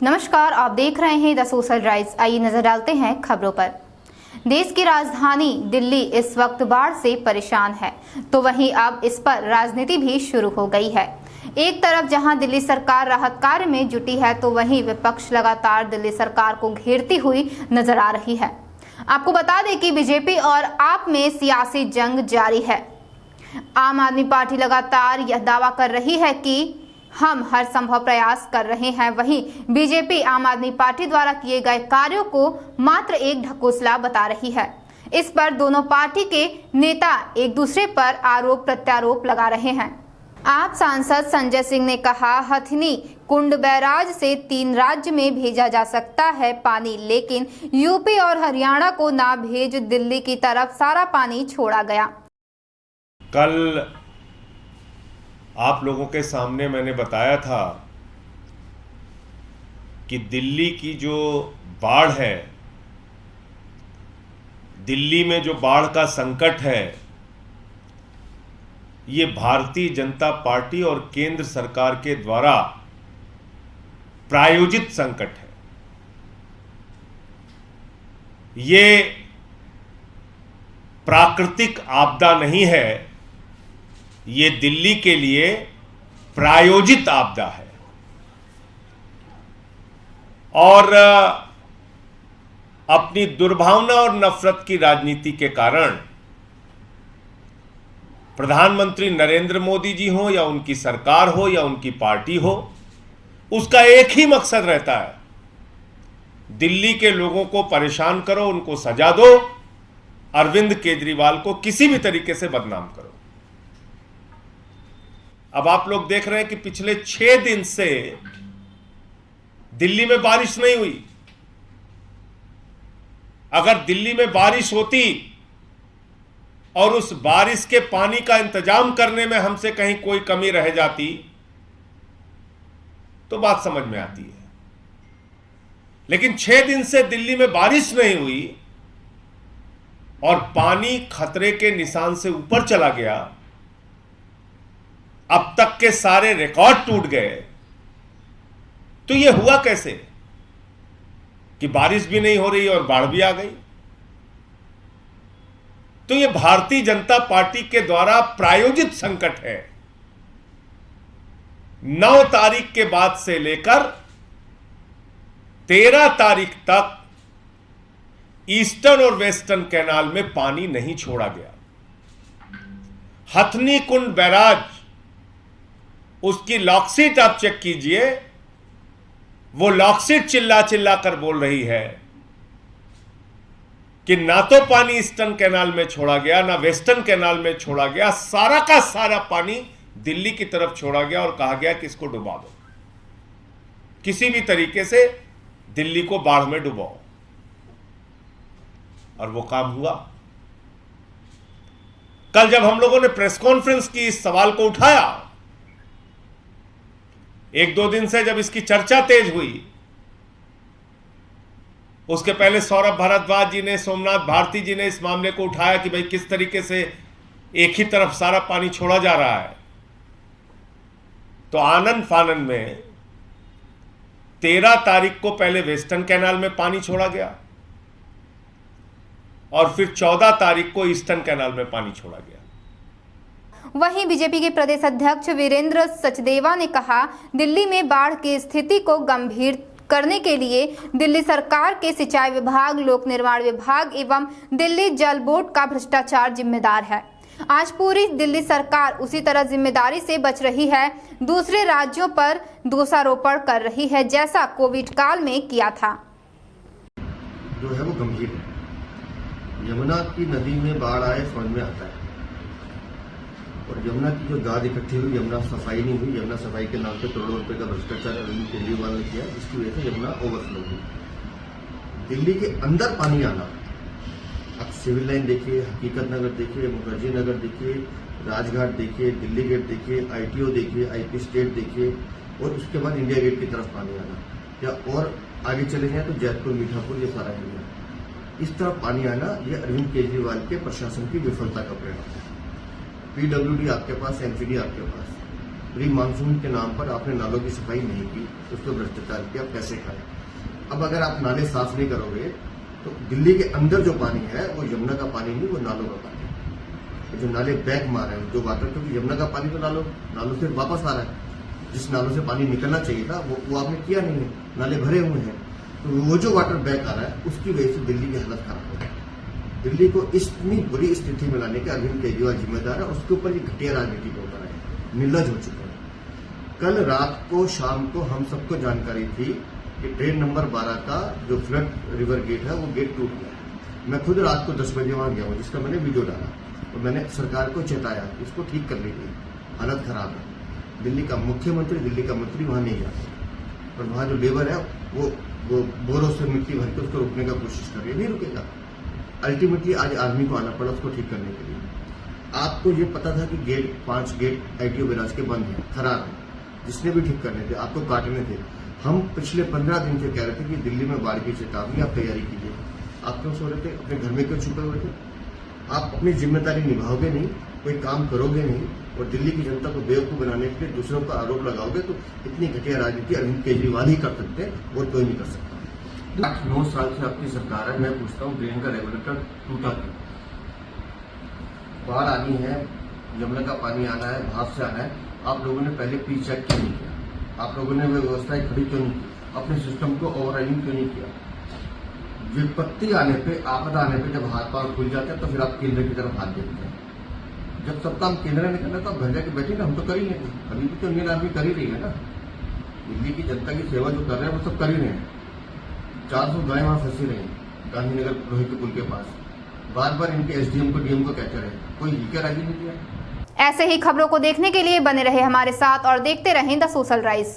नमस्कार, आप देख रहे हैं द सोशल राइट्स। आइए नजर डालते हैं खबरों पर। देश की राजधानी दिल्ली इस वक्त बाढ़ से परेशान है, तो वहीं अब इस पर राजनीति भी शुरू हो गई है। एक तरफ जहां दिल्ली सरकार राहत कार्य में जुटी है, तो वहीं विपक्ष लगातार दिल्ली सरकार को घेरती हुई नजर आ रही है। आपको बता दें कि बीजेपी और आप में सियासी जंग जारी है। आम आदमी पार्टी लगातार यह दावा कर रही है कि हम हर संभव प्रयास कर रहे हैं, वहीं बीजेपी आम आदमी पार्टी द्वारा किए गए कार्यों को मात्र एक ढकोसला बता रही है। इस पर दोनों पार्टी के नेता एक दूसरे पर आरोप प्रत्यारोप लगा रहे हैं। आप सांसद संजय सिंह ने कहा, हथिनी कुंड बैराज से 3 राज्य में भेजा जा सकता है पानी, लेकिन यूपी और हरियाणा को ना भेज दिल्ली की तरफ सारा पानी छोड़ा गया। कल आप लोगों के सामने मैंने बताया था कि दिल्ली की जो बाढ़ है, दिल्ली में जो बाढ़ का संकट है, ये भारतीय जनता पार्टी और केंद्र सरकार के द्वारा प्रायोजित संकट है। ये प्राकृतिक आपदा नहीं है, ये दिल्ली के लिए प्रायोजित आपदा है। और अपनी दुर्भावना और नफरत की राजनीति के कारण प्रधानमंत्री नरेंद्र मोदी जी हो या उनकी सरकार हो या उनकी पार्टी हो, उसका एक ही मकसद रहता है, दिल्ली के लोगों को परेशान करो, उनको सजा दो, अरविंद केजरीवाल को किसी भी तरीके से बदनाम करो। अब आप लोग देख रहे हैं कि पिछले 6 दिन से दिल्ली में बारिश नहीं हुई। अगर दिल्ली में बारिश होती और उस बारिश के पानी का इंतजाम करने में हमसे कहीं कोई कमी रह जाती तो बात समझ में आती है। लेकिन 6 दिन से दिल्ली में बारिश नहीं हुई और पानी खतरे के निशान से ऊपर चला गया। अब तक के सारे रिकॉर्ड टूट गए। तो यह हुआ कैसे कि बारिश भी नहीं हो रही और बाढ़ भी आ गई? तो यह भारतीय जनता पार्टी के द्वारा प्रायोजित संकट है। 9 तारीख के बाद से लेकर 13 तारीख तक ईस्टर्न और वेस्टर्न कैनाल में पानी नहीं छोड़ा गया। हथनी कुंड बैराज, उसकी लॉकशीट आप चेक कीजिए, वो लॉकशीट चिल्ला चिल्ला कर बोल रही है कि ना तो पानी ईस्टर्न कैनाल में छोड़ा गया, ना वेस्टर्न कैनाल में छोड़ा गया, सारा का सारा पानी दिल्ली की तरफ छोड़ा गया और कहा गया कि इसको डुबा दो, किसी भी तरीके से दिल्ली को बाढ़ में डुबाओ। और वो काम हुआ। कल जब हम लोगों ने प्रेस कॉन्फ्रेंस की इस सवाल को उठाया, 1-2 दिन से जब इसकी चर्चा तेज हुई, उसके पहले सौरभ भारद्वाज जी ने, सोमनाथ भारती जी ने इस मामले को उठाया कि भाई किस तरीके से एक ही तरफ सारा पानी छोड़ा जा रहा है। तो आनंद फानन में 13 तारीख को पहले वेस्टर्न कैनाल में पानी छोड़ा गया और फिर 14 तारीख को ईस्टर्न कैनाल में पानी छोड़ा गया। वहीं बीजेपी के प्रदेश अध्यक्ष वीरेंद्र सचदेवा ने कहा, दिल्ली में बाढ़ की स्थिति को गंभीर करने के लिए दिल्ली सरकार के सिंचाई विभाग, लोक निर्माण विभाग एवं दिल्ली जल बोर्ड का भ्रष्टाचार जिम्मेदार है। आज पूरी दिल्ली सरकार उसी तरह जिम्मेदारी से बच रही है, दूसरे राज्यों पर दोषारोपण कर रही है, जैसा कोविड काल में किया था। जो है वो गंभीर है। यमुना की नदी में बाढ़ आए समझ में आता है, और यमुना की जो गाद इकट्ठी हुई, यमुना सफाई नहीं हुई। यमुना सफाई के नाम पे करोड़ों रुपए का भ्रष्टाचार अरविंद केजरीवाल ने किया, जिसकी वजह से यमुना ओवरफ्लो हुई। दिल्ली के अंदर पानी आना, अब सिविल लाइन देखिए, हकीकत नगर देखिए, मुखर्जी नगर देखिए, राजघाट देखिए, दिल्ली गेट देखिए, ITO देखिए, IP स्टेट देखिए, और उसके बाद इंडिया गेट की तरफ पानी आना, या और आगे चले जाए तो जयपुर, मीठापुर, ये सारा एरिया, इस तरफ पानी आना, ये अरविंद केजरीवाल के प्रशासन की विफलता का परिणाम है। PWD आपके पास, NCD आपके पास, प्री मानसून के नाम पर आपने नालों की सफाई नहीं की, उस पर भ्रष्टाचार किया, पैसे खाए। अब अगर आप नाले साफ नहीं करोगे तो दिल्ली के अंदर जो पानी है वो यमुना का पानी नहीं, वो नालों का पानी है। जो नाले बैक मार रहे हैं, जो वाटर, क्योंकि यमुना का पानी तो नालों से वापस आ रहा है। जिस नालों से पानी निकलना चाहिए था वो आपने किया नहीं है, नाले भरे हुए हैं। तो वो जो वाटर बैक आ रहा है उसकी वजह से दिल्ली की हालत खराब हो रही है। दिल्ली को इतनी बुरी स्थिति में लाने के अरविंद केजरीवाल जिम्मेदार है, उसके ऊपर ये घटिया राजनीति को कर रहे हैं, निर्लज हो चुके हैं। कल रात को शाम को हम सबको जानकारी थी कि ट्रेन नंबर 12 का जो फ्लड रिवर गेट है वो गेट टूट गया है। मैं खुद रात को 10 बजे वहां गया हूं, जिसका मैंने वीडियो डाला और मैंने सरकार को चेताया कि इसको ठीक कर लीजिए, हालत खराब है। दिल्ली का मुख्यमंत्री, दिल्ली का मंत्री वहां नहीं जा सकते और वहां जो लेबर है वो बोरों से मिट्टी भर के उसको रोकने का कोशिश कर रही है, नहीं रुकेगा। अल्टीमेटली आज आर्मी को आना पड़ा उसको ठीक करने के लिए। आपको ये पता था कि 5 गेट आईटीओ बैराज के बंद हैं, खराब है, जिसने भी ठीक करने थे आपको काटने थे। हम पिछले 15 दिन से कह रहे थे कि दिल्ली में बाढ़ की चेतावनी, आप तैयारी कीजिए। आप क्यों सो रहे थे? अपने घर में क्यों छुपे हुए थे? आप अपनी जिम्मेदारी निभाओगे नहीं, कोई काम करोगे नहीं और दिल्ली की जनता को बेवकूफ बनाने के लिए दूसरों का आरोप लगाओगे तो इतनी घटिया राजनीति अरविंद केजरीवाल ही कर सकते हैं और कोई नहीं कर सकता। 8-9 साल से आपकी सरकार है, मैं पूछता हूँ ड्रेन का रेगुलेटर टूटा क्यों? बाढ़ आनी है, यमुना का पानी आना है, भाप से आना है, आप लोगों ने पहले प्री चेक क्यों नहीं किया? आप लोगों ने व्यवस्थाएं खड़ी क्यों नहीं की? अपने सिस्टम को ओवरराइडिंग क्यों नहीं किया? विपत्ति आने पे, आपदा आने पे जब हाथ पांव खुल जाते हैं तो फिर आप केंद्र की तरफ हाथ देखते हैं। जब सब काम केंद्र ने करना तो आप घर जाके बैठे ना, हम तो कर ही लेंगे। अभी भी तो इंडियन आर्मी कर ही रही है ना, दिल्ली की जनता की सेवा जो कर रहे हैं वो सब कर ही रहे हैं। 400 गायें वहां फंसी रही गांधीनगर लोहे के पुल के पास, बार बार इनके एसडीएम को डीएम को कहते रहे, कोई हिलकर राजी नहीं किया। ऐसे ही खबरों को देखने के लिए बने रहे हमारे साथ और देखते रहें द सोशल राइज।